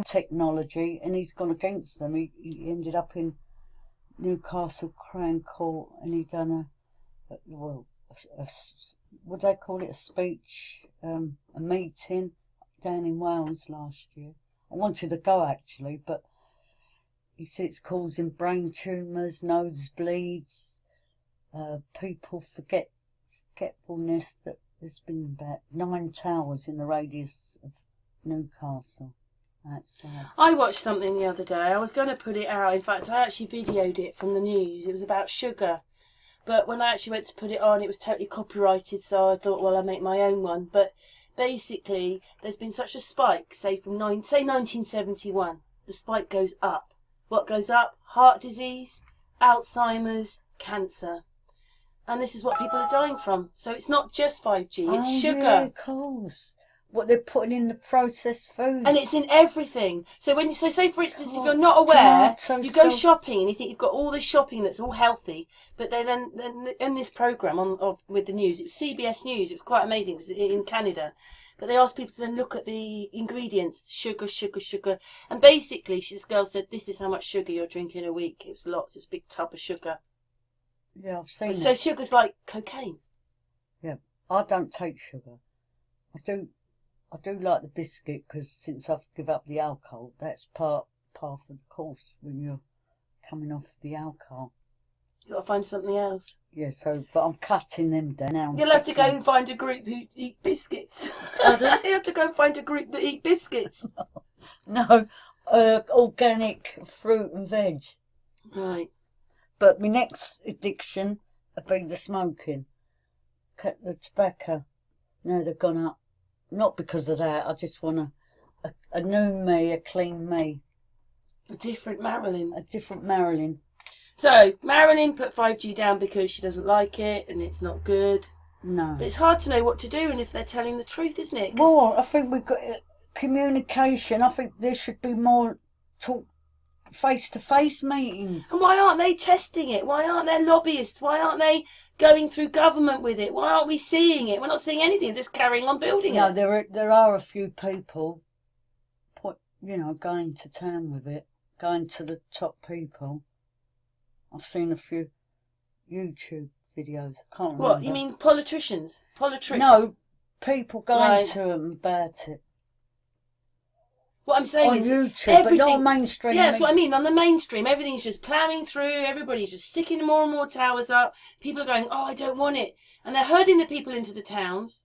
technology, and he's gone against them. He ended up in Newcastle Crown Court, and he done what do they call it, a speech, a meeting down in Wales last year. I wanted to go actually, but he said it's causing brain tumours, nosebleeds, people forgetfulness. That there's been about 9 towers in the radius of Newcastle. That's sad. I watched something the other day. I was going to put it out. In fact, I actually videoed it from the news. It was about sugar. But when I actually went to put it on, it was totally copyrighted. So I thought, well, I'll make my own one. But basically, there's been such a spike, say from 1971. The spike goes up. What goes up? Heart disease, Alzheimer's, cancer. And this is what people are dying from. So it's not just 5G, it's sugar. Yeah, of course. What they're putting in the processed foods. And it's in everything. So say for instance, if you're not aware, you go shopping and you think you've got all this shopping that's all healthy, but they then in this programme with the news, it was CBS News, it was quite amazing, it was in Canada. But they asked people to then look at the ingredients, sugar, sugar, sugar. And basically, this girl said, this is how much sugar you're drinking a week. It was lots, it's a big tub of sugar. Yeah, I've seen it. So sugar's like cocaine. Yeah, I don't take sugar. I do like the biscuit, because since I've given up the alcohol, that's part of the course when you're coming off the alcohol. You've got to find something else. Yeah, but I'm cutting them down now. You'll have to go and find a group who eat biscuits. You'll have to go and find a group that eat biscuits. No, organic fruit and veg. Right. But my next addiction would be the smoking. Cut the tobacco. No, they've gone up. Not because of that. I just want a new me, a clean me. A different Marilyn. A different Marilyn. So, Marilyn put 5G down because she doesn't like it and it's not good. No. But it's hard to know what to do and if they're telling the truth, isn't it? Well, I think we've got communication. I think there should be more talk, face-to-face meetings. And why aren't they testing it? Why aren't there lobbyists? Why aren't they going through government with it? Why aren't we seeing it? We're not seeing anything, just carrying on building No, it. there are a few people, going to town with it, going to the top people. I've seen a few YouTube videos. I can't remember. What, you mean politicians? Politricks? No, people going Right. to them about it. What I'm saying On is YouTube, but not on mainstream. Yeah, that's what I mean. On the mainstream, everything's just ploughing through. Everybody's just sticking more and more towers up. People are going, oh, I don't want it. And they're herding the people into the towns.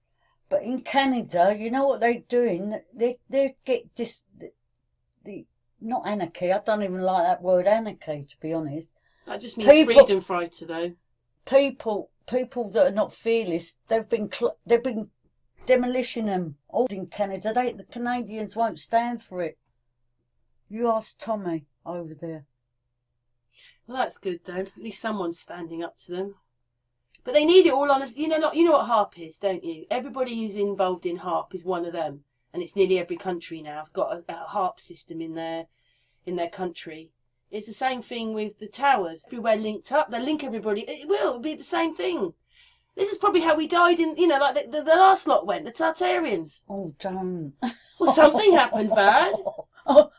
But in Canada, you know what they're doing? They get the not anarchy. I don't even like that word anarchy, to be honest. That just means freedom fighter, though. People that are not fearless, they've been demolishing them all in Canada. The Canadians won't stand for it. You ask Tommy over there. Well, that's good then. At least someone's standing up to them. But they need it all on us. You know what HARP is, don't you? Everybody who's involved in HARP is one of them, and it's nearly every country now. I've got a HARP system in their country. It's the same thing with the towers. Everywhere linked up. They link everybody. It'll be the same thing. This is probably how we died in, like the last lot went, the Tartarians. Oh, don't. Well, something happened bad. Oh,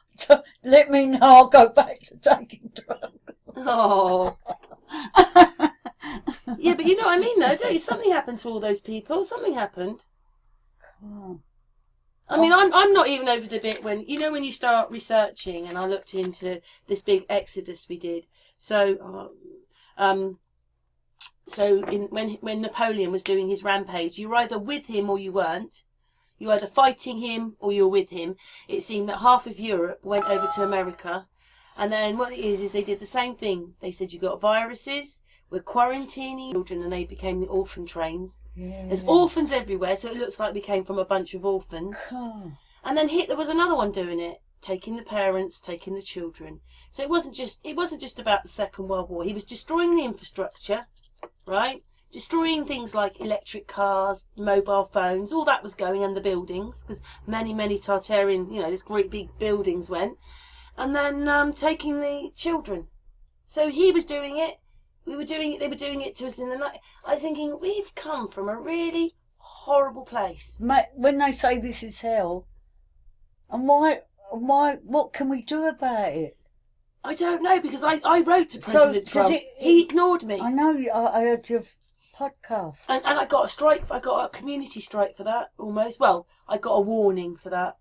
let me know. I'll go back to taking drugs. Oh. Yeah, but you know what I mean, though, don't you? Something happened to all those people. Something happened. Oh. I mean, I'm not even over the bit when you start researching, and I looked into this big exodus we did. So, when Napoleon was doing his rampage, you were either with him or you weren't. You were either fighting him or you were with him. It seemed that half of Europe went over to America. And then what it is they did the same thing. They said, you got viruses, we're quarantining children, and they became the orphan trains. Yeah. There's orphans everywhere, so it looks like we came from a bunch of orphans. Oh. And then Hitler was another one doing it. taking the parents, taking the children. So it wasn't just about the Second World War. He was destroying the infrastructure, right? Destroying things like electric cars, mobile phones, all that was going, and the buildings, because many Tartarian, these great big buildings went. And then taking the children. So he was doing it, we were doing it, they were doing it to us in the night. I'm thinking, we've come from a really horrible place. When they say this is hell, and why, what can we do about it? I don't know, because I wrote to President Trump. He ignored me. I know, I heard your podcast. And I got a strike, I got a community strike for that, almost. Well, I got a warning for that.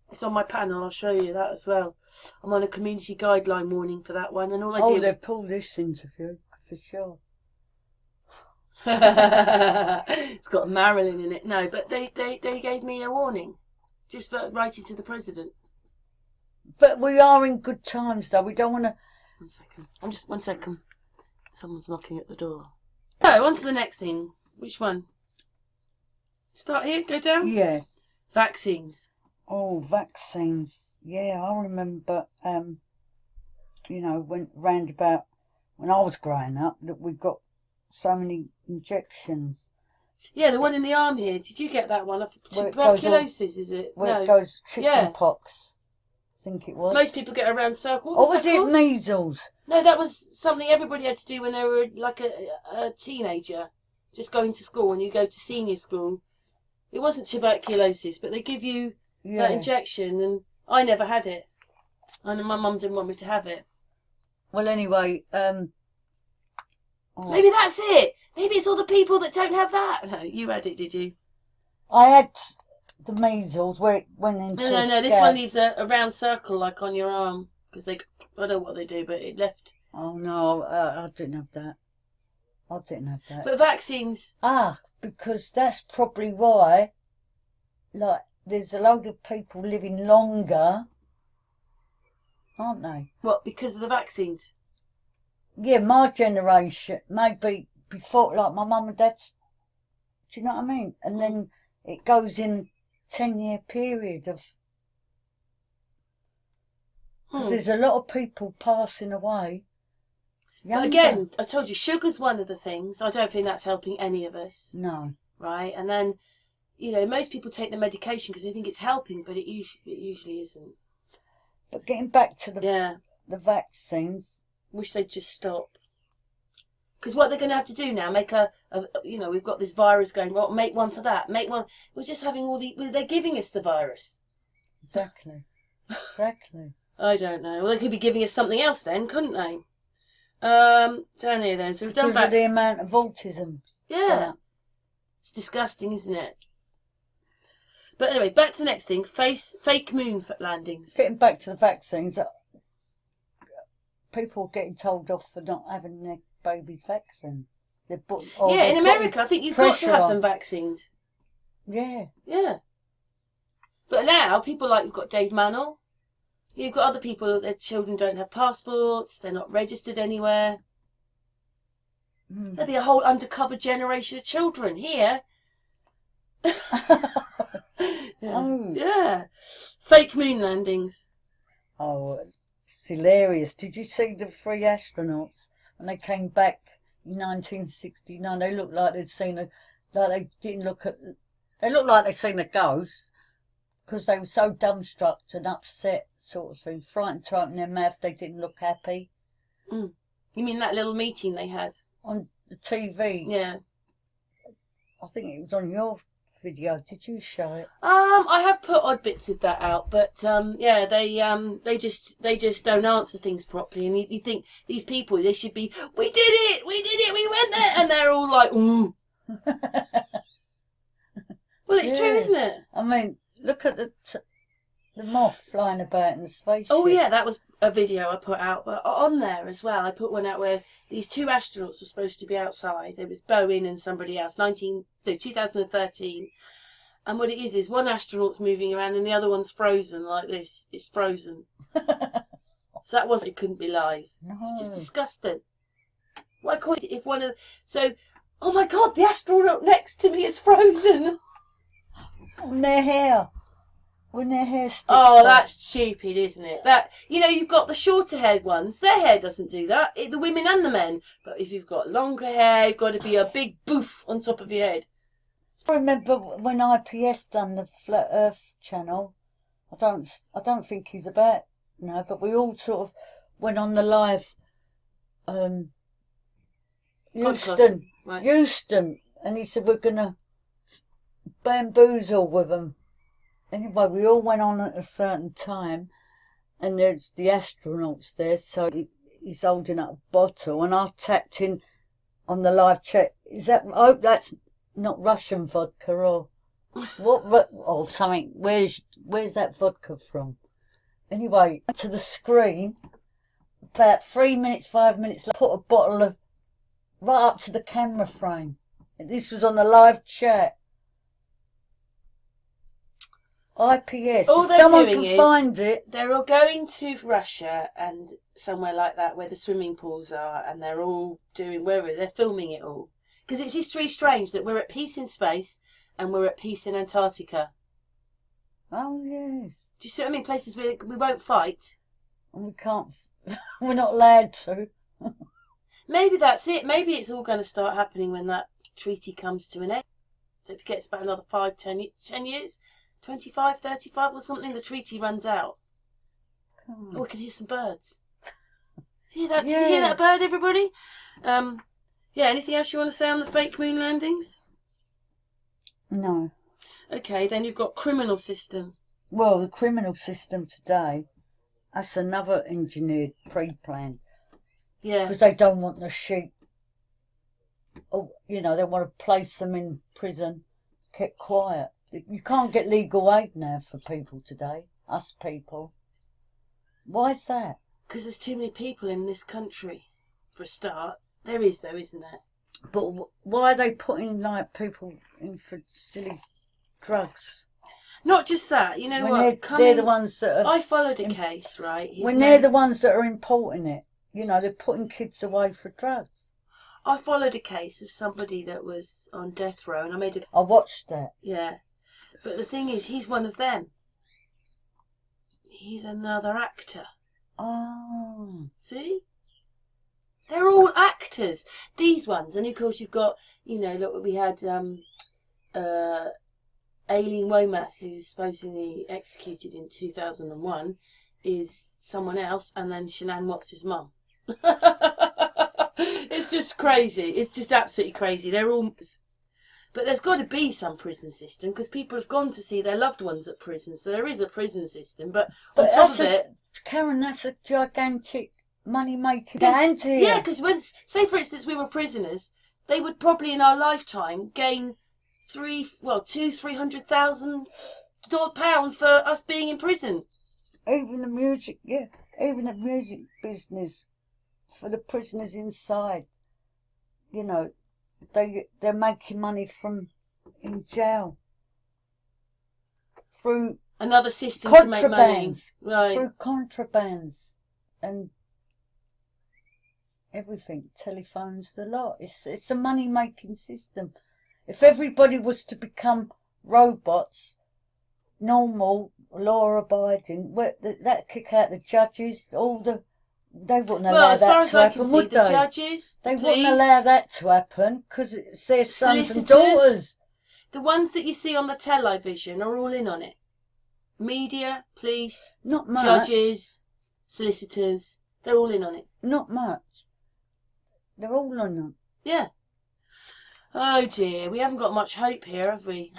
It's on my panel, I'll show you that as well. I'm on a community guideline warning for that one, and all I did... Oh, they've pulled this interview, for sure. It's got Marilyn in it. No, but they gave me a warning, just for writing to the president. But we are in good times, though. We don't want to... 1 second. One second. Someone's knocking at the door. Oh, on to the next thing. Which one? Start here, go down? Yeah. Vaccines. Oh, vaccines. Yeah, I remember, when I was growing up, that we got so many injections. Yeah, the one in the arm here. Did you get that one? Tuberculosis, is it? Where it goes chicken pox. I think it was. Most people get around circle. Or was it measles? No, that was something everybody had to do when they were like a teenager, just going to school. When you go to senior school, it wasn't tuberculosis, but they give you that injection, and I never had it, and my mum didn't want me to have it. Well, anyway, maybe that's it. Maybe it's all the people that don't have that. No, you had it, did you? I had the measles where it went into No, this one leaves a round circle like on your arm, because I don't know what they do, but it left. Oh no, I didn't have that. But vaccines. Because that's probably why, like, there's a load of people living longer, aren't they? What, because of the vaccines? Yeah, my generation, maybe before, like my mum and dad's, do you know what I mean? And then it goes in 10-year period of, because there's a lot of people passing away. But again, I told you, sugar's one of the things. I don't think that's helping any of us. No. Right? And then, most people take the medication because they think it's helping, but it usually isn't. But getting back to the vaccines. Wish they'd just stop. Because what they're going to have to do now, make we've got this virus going, well, make one for that, make one. We're just having they're giving us the virus. Exactly. I don't know. Well, they could be giving us something else then, couldn't they? Down here then. So we've done because of the amount of autism. Yeah. It's disgusting, isn't it? But anyway, back to the next thing. Fake moon landings. Getting back to the vaccines, people are getting told off for not having their baby vaccine. In America, I think you've got to have them vaccinated. Yeah. Yeah. But now, people like, you've got Dave Mannell. You've got other people, their children don't have passports, they're not registered anywhere. There'll be a whole undercover generation of children here. Yeah. Fake moon landings. Oh, it's hilarious. Did you see the 3 astronauts when they came back in 1969? They looked like they'd seen they looked like they'd seen a ghost. Because they were so dumbstruck and upset, sort of thing, frightened to open their mouth, they didn't look happy. You mean that little meeting they had? On the TV. Yeah. I think it was on your video. Did you show it? I have put odd bits of that out, but they just don't answer things properly, and you think these people, they should be, we did it, we went there, and they're all like, ooh. Well, it's true, isn't it? I mean, look at the moth flying about in the spaceship. Oh yeah, that was a video I put out, but on there as well. I put one out where these 2 astronauts were supposed to be outside. It was Bowen and somebody else, 2013. And what it is one astronaut's moving around and the other one's frozen like this. It's frozen. So that it couldn't be live. No. It's just disgusting. Why can't it if one of oh my God, the astronaut next to me is frozen. On their hair. when their hair sticks Oh, up. that's stupid, isn't it? That, you know, you've got the shorter haired ones. Their hair doesn't do that. The women and the men. But if you've got longer hair, you've got to be a big boof on top of your head. I remember when IPS done the Flat Earth channel. I don't think he's about now, but we all sort of went on the live. Podcast, right. Houston, and he said we're gonna bamboozle with them. Anyway, we all went on at a certain time, and there's the astronauts there, so he's holding up a bottle, and I tapped in on the live chat. Is that? Oh, that's not Russian vodka or what? Or something. Where's that vodka from? Anyway, to the screen. About 3 minutes, 5 minutes, put a bottle of right up to the camera frame. This was on the live chat. IPS. All if they're someone doing can is find it. they're all going to Russia and somewhere like that where the swimming pools are, and they're all doing wherever they're filming it all. Because it's history strange that we're at peace in space and we're at peace in Antarctica. Oh yes. Do you see what I mean? Places where we won't fight. And we can't. We're not allowed to. Maybe that's it. Maybe it's all going to start happening when that treaty comes to an end. Don't forget, it's about another 5, 10 years, 25, 35 or something. The treaty runs out. Oh, we can hear some birds. Hear that? Yeah. Did you hear that bird, everybody? Yeah. Anything else you want to say on the fake moon landings? No. Okay, then you've got criminal system. Well, the criminal system today. That's another engineered pre-plan. Yeah. Because they don't want the sheep. Oh, you know, they want to place them in prison, kept quiet. You can't get legal aid now for people today. Us people. Why is that? Because there's too many people in this country, for a start. There is, though, isn't there? But why are they putting like people in for silly drugs? Not just that, you know When what? they're the ones that are... I followed a case, right? They're the ones that are importing it. You know, they're putting kids away for drugs. I followed a case of somebody that was on death row, and I watched that. Yeah. But the thing is, he's one of them. He's another actor. Oh. See? They're all actors. These ones. And of course you've got, you know, look, we had Aileen Womass, who's supposedly executed in 2001, is someone else, and then Shanann Watts' mum. It's just crazy. It's just absolutely crazy. They're all... But there's got to be some prison system, because people have gone to see their loved ones at prison, so there is a prison system. But on top of it... Karen, that's a gigantic money-making band here. Yeah, because say for instance we were prisoners, they would probably in our lifetime gain £300,000 for us being in prison. Even the music business for the prisoners inside. You know, they're making money from in jail through another system to make money, right? Through contrabands and everything, telephones, the lot. It's a money making system. If everybody was to become robots, normal, law abiding, that kick out the judges, they wouldn't allow that to happen, would they? The judges, they wouldn't allow that to happen because it's their sons and solicitors, daughters. The ones that you see on the television are all in on it. Media, police, not much. Judges, solicitors, they're all in on it. Not much. They're all on it. Yeah. Oh dear, we haven't got much hope here, have we?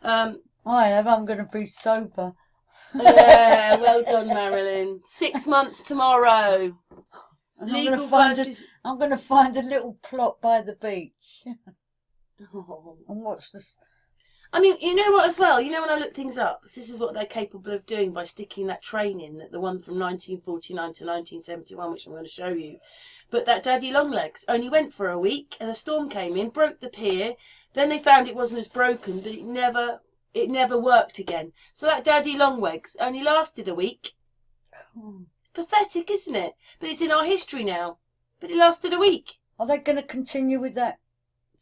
I'm going to be sober. Yeah, well done, Marilyn. 6 months tomorrow. I'm Legal going to find a little plot by the beach Oh. and watch this. I mean, you know what as well? You know when I look things up, this is what they're capable of doing by sticking that train in, the one from 1949 to 1971, which I'm going to show you. But that Daddy Longlegs only went for a week, and a storm came in, broke the pier. Then they found it wasn't as broken, but it never worked again. So that Daddy Longlegs only lasted a week. It's pathetic, isn't it? But it's in our history now. But it lasted a week. Are they going to continue with that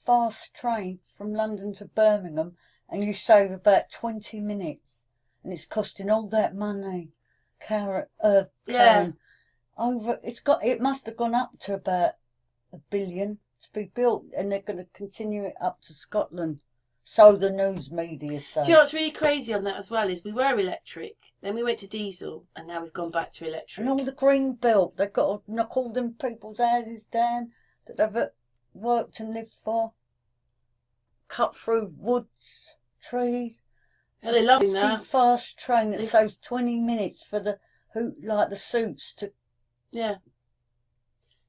fast train from London to Birmingham, and you save about 20 minutes? and it's costing all that money. Karen, Yeah. it must have gone up to about $1 billion to be built, and they're going to continue it up to Scotland. So the news media say. Do you know what's really crazy on that as well is we were electric, then we went to diesel, and now we've gone back to electric. And all the green belt, they've got to knock all them people's houses down that they've worked and lived for. Cut through woods, trees. Yeah, they love doing that. Fast train that saves 20 minutes for the suits to. Yeah.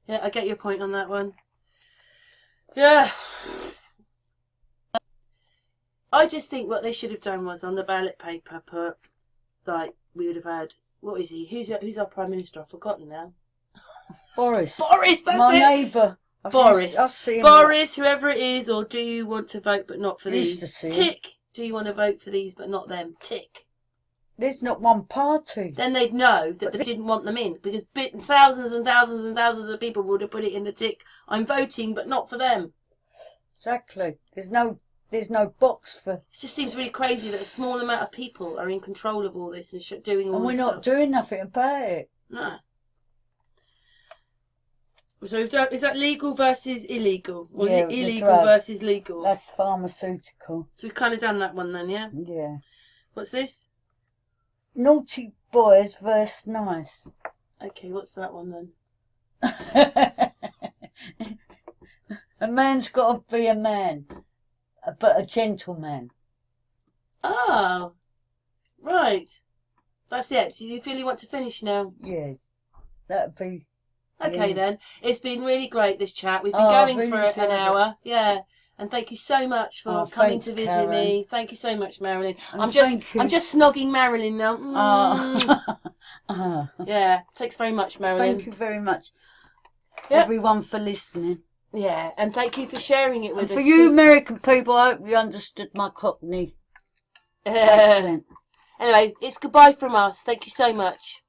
Yeah, I get your point on that one. Yeah. I just think what they should have done was on the ballot paper put, like, we would have had, what is he? Who's our Prime Minister? I've forgotten now. Boris. Boris, that's my it. My neighbour. Boris. Him Boris, whoever it is, or do you want to vote but not for Used these? to see Tick. Do you want to vote for these but not them? Tick. There's not one party. Then they'd know that they didn't want them in, because thousands and thousands and thousands of people would have put it in the tick, I'm voting but not for them. Exactly. There's no box for. It just seems really crazy that a small amount of people are in control of all this and doing all this And we're not doing nothing about it. No. So we've done, is that legal versus illegal? Or Yeah, illegal versus legal? That's pharmaceutical. So we've kind of done that one then, yeah? Yeah. What's this? Naughty boys versus nice. Okay, what's that one then? A man's got to be a man, but a gentleman. Oh, right. That's it. Do you feel you want to finish now? Yeah, that'd be. Okay yeah. then. It's been really great, this chat. We've been Oh, going really for enjoyed an hour. Yeah. And thank you so much for coming thanks, to visit Karen. me. Thank you so much, Marilyn. And I'm thank you. just snogging Marilyn now. Yeah. Thanks very much, Marilyn. Thank you very much, Yep. everyone, for listening. Yeah, and thank you for sharing it with And us. for you American people, I hope you understood my Cockney accent. Anyway, it's goodbye from us. Thank you so much.